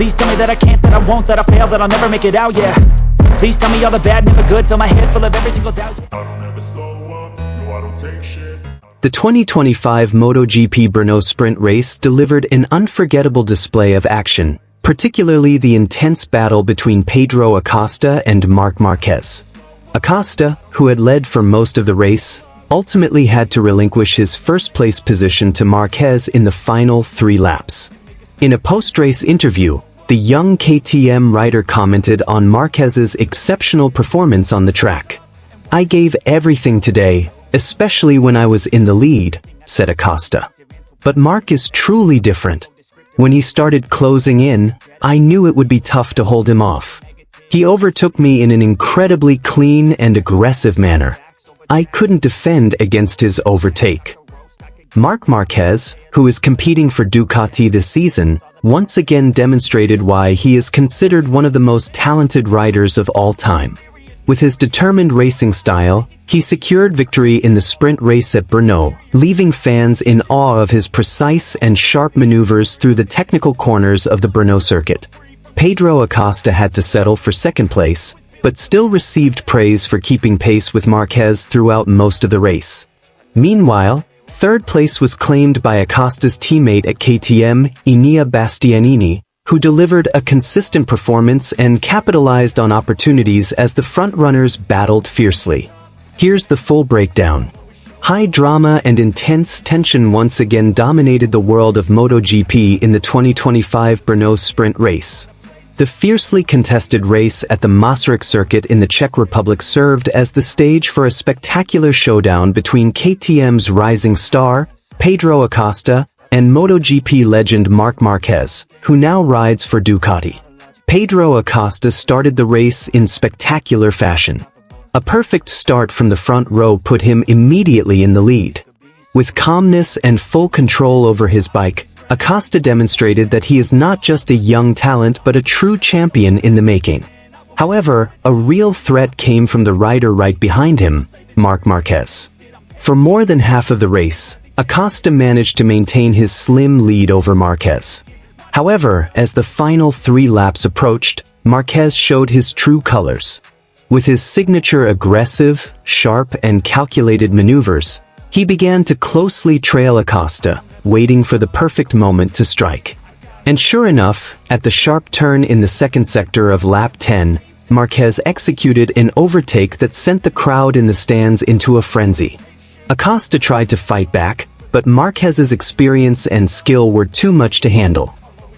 Please tell me that I can't, that I won't, that I fail, that I'll never make it out, yeah. Please tell me all the bad, never good, fill my head full of every single doubt, yeah. I don't ever slow up, no I don't take shit. The 2025 MotoGP Brno sprint race delivered an unforgettable display of action, particularly the intense battle between Pedro Acosta and Marc Marquez. Acosta, who had led for most of the race, ultimately had to relinquish his first-place position to Marquez in the final 3 laps. In a post-race interview, the young KTM rider commented on Marquez's exceptional performance on the track. "I gave everything today, especially when I was in the lead," said Acosta. But Marc is truly different. "When he started closing in, I knew it would be tough to hold him off. He overtook me in an incredibly clean and aggressive manner. I couldn't defend against his overtake." Marc Marquez, who is competing for Ducati this season, once again demonstrated why he is considered one of the most talented riders of all time. With his determined racing style, he secured victory in the sprint race at Brno, leaving fans in awe of his precise and sharp maneuvers through the technical corners of the Brno circuit. Pedro Acosta had to settle for second place, but still received praise for keeping pace with Marquez throughout most of the race. Meanwhile, third place was claimed by Acosta's teammate at KTM, Enea Bastianini, who delivered a consistent performance and capitalized on opportunities as the frontrunners battled fiercely. Here's the full breakdown. High drama and intense tension once again dominated the world of MotoGP in the 2025 Brno sprint race. The fiercely contested race at the Maastricht circuit in the Czech Republic served as the stage for a spectacular showdown between KTM's rising star, Pedro Acosta, and MotoGP legend Marc Marquez, who now rides for Ducati. Pedro Acosta started the race in spectacular fashion. A perfect start from the front row put him immediately in the lead. With calmness and full control over his bike, Acosta demonstrated that he is not just a young talent but a true champion in the making. However, a real threat came from the rider right behind him, Marc Marquez. For more than half of the race, Acosta managed to maintain his slim lead over Marquez. However, as the final 3 laps approached, Marquez showed his true colors. With his signature aggressive, sharp, and calculated maneuvers, he began to closely trail Acosta, waiting for the perfect moment to strike. And sure enough, at the sharp turn in the second sector of lap 10, Marquez executed an overtake that sent the crowd in the stands into a frenzy. Acosta tried to fight back, but Marquez's experience and skill were too much to handle.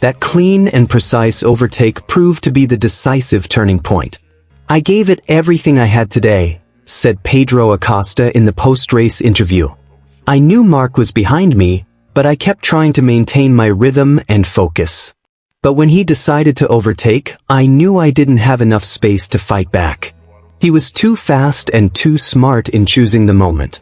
That clean and precise overtake proved to be the decisive turning point. "I gave it everything I had today," said Pedro Acosta in the post-race interview. "I knew Marc was behind me, but I kept trying to maintain my rhythm and focus. But when he decided to overtake, I knew I didn't have enough space to fight back. He was too fast and too smart in choosing the moment."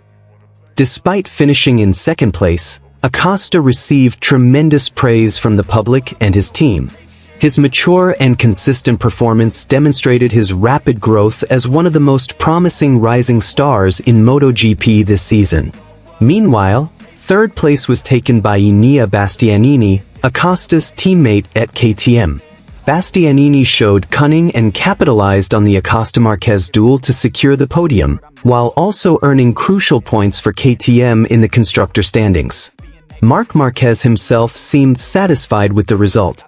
Despite finishing in second place, Acosta received tremendous praise from the public and his team. His mature and consistent performance demonstrated his rapid growth as one of the most promising rising stars in MotoGP this season. Meanwhile, third place was taken by Enea Bastianini, Acosta's teammate at KTM. Bastianini showed cunning and capitalized on the Acosta-Marquez duel to secure the podium, while also earning crucial points for KTM in the constructor standings. Marc Marquez himself seemed satisfied with the result.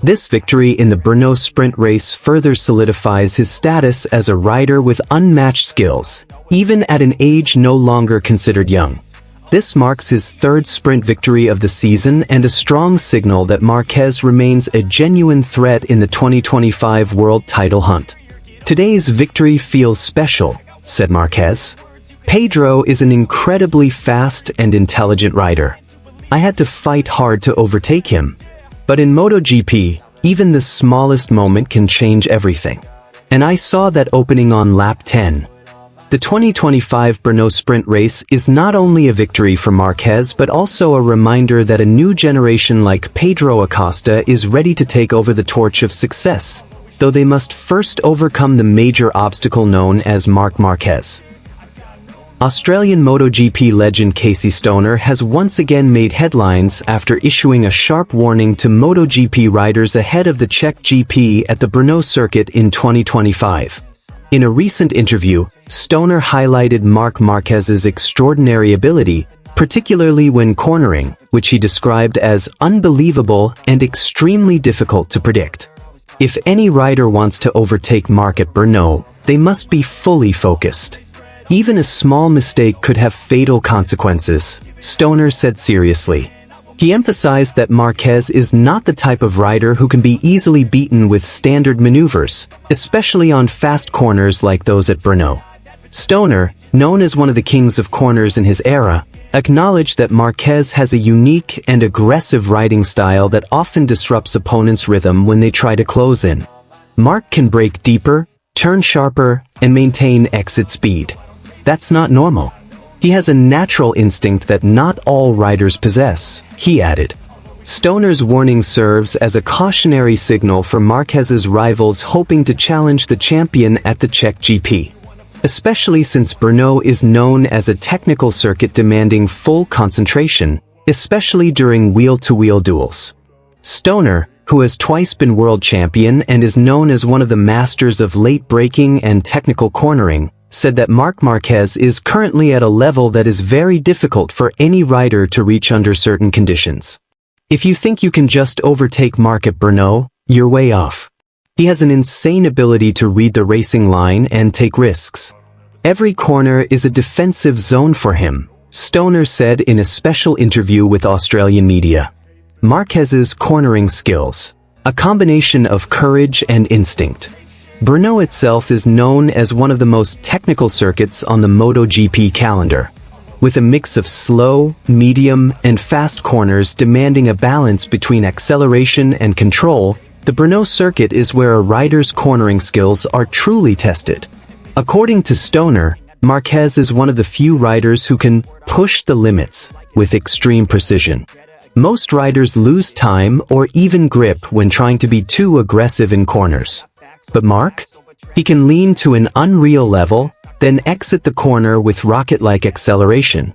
This victory in the Brno sprint race further solidifies his status as a rider with unmatched skills, even at an age no longer considered young. This marks his third sprint victory of the season and a strong signal that Marquez remains a genuine threat in the 2025 world title hunt. "Today's victory feels special," said Marquez. "Pedro is an incredibly fast and intelligent rider. I had to fight hard to overtake him. But in MotoGP, even the smallest moment can change everything. And I saw that opening on lap 10. The 2025 Brno sprint race is not only a victory for Marquez but also a reminder that a new generation like Pedro Acosta is ready to take over the torch of success, though they must first overcome the major obstacle known as Marc Marquez. Australian MotoGP legend Casey Stoner has once again made headlines after issuing a sharp warning to MotoGP riders ahead of the Czech GP at the Brno circuit in 2025. In a recent interview, Stoner highlighted Marc Marquez's extraordinary ability, particularly when cornering, which he described as unbelievable and extremely difficult to predict. If any rider wants to overtake Marc at Brno, they must be fully focused. Even a small mistake could have fatal consequences, Stoner said seriously. He emphasized that Marquez is not the type of rider who can be easily beaten with standard maneuvers, especially on fast corners like those at Brno. Stoner, known as one of the kings of corners in his era, acknowledged that Marquez has a unique and aggressive riding style that often disrupts opponents' rhythm when they try to close in. Marc can brake deeper, turn sharper, and maintain exit speed. That's not normal. He has a natural instinct that not all riders possess, he added. Stoner's warning serves as a cautionary signal for Marquez's rivals hoping to challenge the champion at the Czech GP, especially since Brno is known as a technical circuit demanding full concentration, especially during wheel-to-wheel duels. Stoner, who has twice been world champion and is known as one of the masters of late braking and technical cornering, said that Marc Marquez is currently at a level that is very difficult for any rider to reach under certain conditions. If you think you can just overtake Marc at Brno, you're way off. He has an insane ability to read the racing line and take risks. Every corner is a defensive zone for him, Stoner said in a special interview with Australian media. Marquez's cornering skills, a combination of courage and instinct. Brno itself is known as one of the most technical circuits on the MotoGP calendar, with a mix of slow, medium, and fast corners demanding a balance between acceleration and control. The Brno circuit is where a rider's cornering skills are truly tested. According to Stoner, Marquez is one of the few riders who can push the limits with extreme precision. Most riders lose time or even grip when trying to be too aggressive in corners. But Marc? He can lean to an unreal level, then exit the corner with rocket-like acceleration.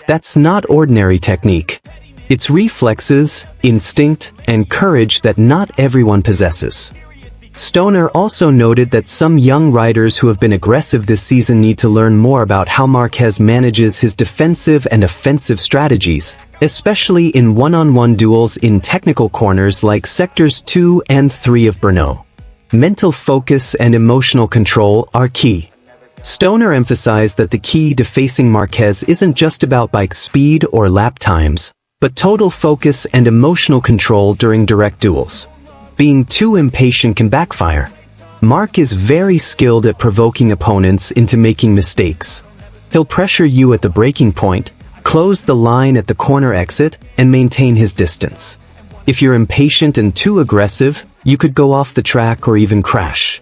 That's not ordinary technique. It's reflexes, instinct, and courage that not everyone possesses. Stoner also noted that some young riders who have been aggressive this season need to learn more about how Marquez manages his defensive and offensive strategies, especially in one-on-one duels in technical corners like sectors 2 and 3 of Brno. Mental focus and emotional control are key. Stoner emphasized that the key to facing Marquez isn't just about bike speed or lap times, but total focus and emotional control during direct duels. Being too impatient can backfire. Marc is very skilled at provoking opponents into making mistakes. He'll pressure you at the braking point, close the line at the corner exit, and maintain his distance. If you're impatient and too aggressive, you could go off the track or even crash.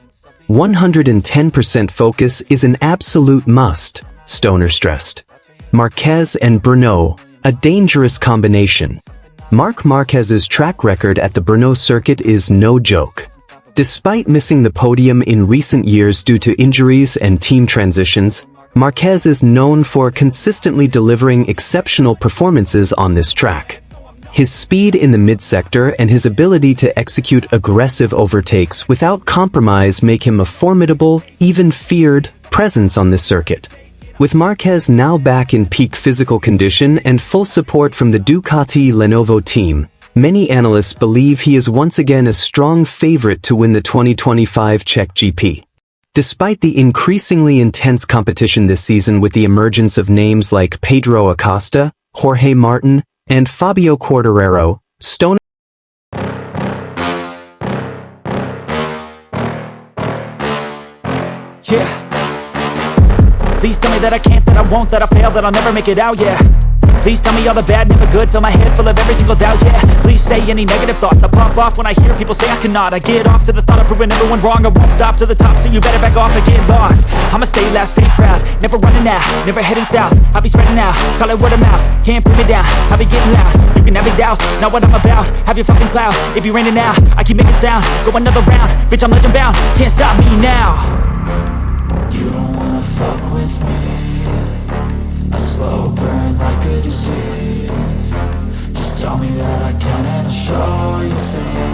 110% focus is an absolute must, Stoner stressed. Marquez and Brno, a dangerous combination. Marc Marquez's track record at the Brno circuit is no joke. Despite missing the podium in recent years due to injuries and team transitions, Marquez is known for consistently delivering exceptional performances on this track. His speed in the mid-sector and his ability to execute aggressive overtakes without compromise make him a formidable, even feared, presence on this circuit. With Marquez now back in peak physical condition and full support from the Ducati Lenovo team, many analysts believe he is once again a strong favorite to win the 2025 Czech GP. Despite the increasingly intense competition this season with the emergence of names like Pedro Acosta, Jorge Martin, and Fabio Quartararo, Stoner Please tell me that I can't, that I won't, that I fail, that I'll never make it out, yeah. Please tell me all the bad, never good, fill my head full of every single doubt, yeah. Please say any negative thoughts, I pop off when I hear people say I cannot. I get off to the thought of proving everyone wrong, I won't stop to the top, so you better back off and get lost. I'ma stay loud, stay proud, never running out, never heading south. I'll be spreading out, call it word of mouth, can't put me down, I'll be getting loud. You can have your doubts, not what I'm about, have your fucking clout. It be raining now, I keep making sound, go another round, bitch I'm legend bound, can't stop me now. You don't wanna fuck with me, slow burn like a disease. Just tell me that I can and I'll show you things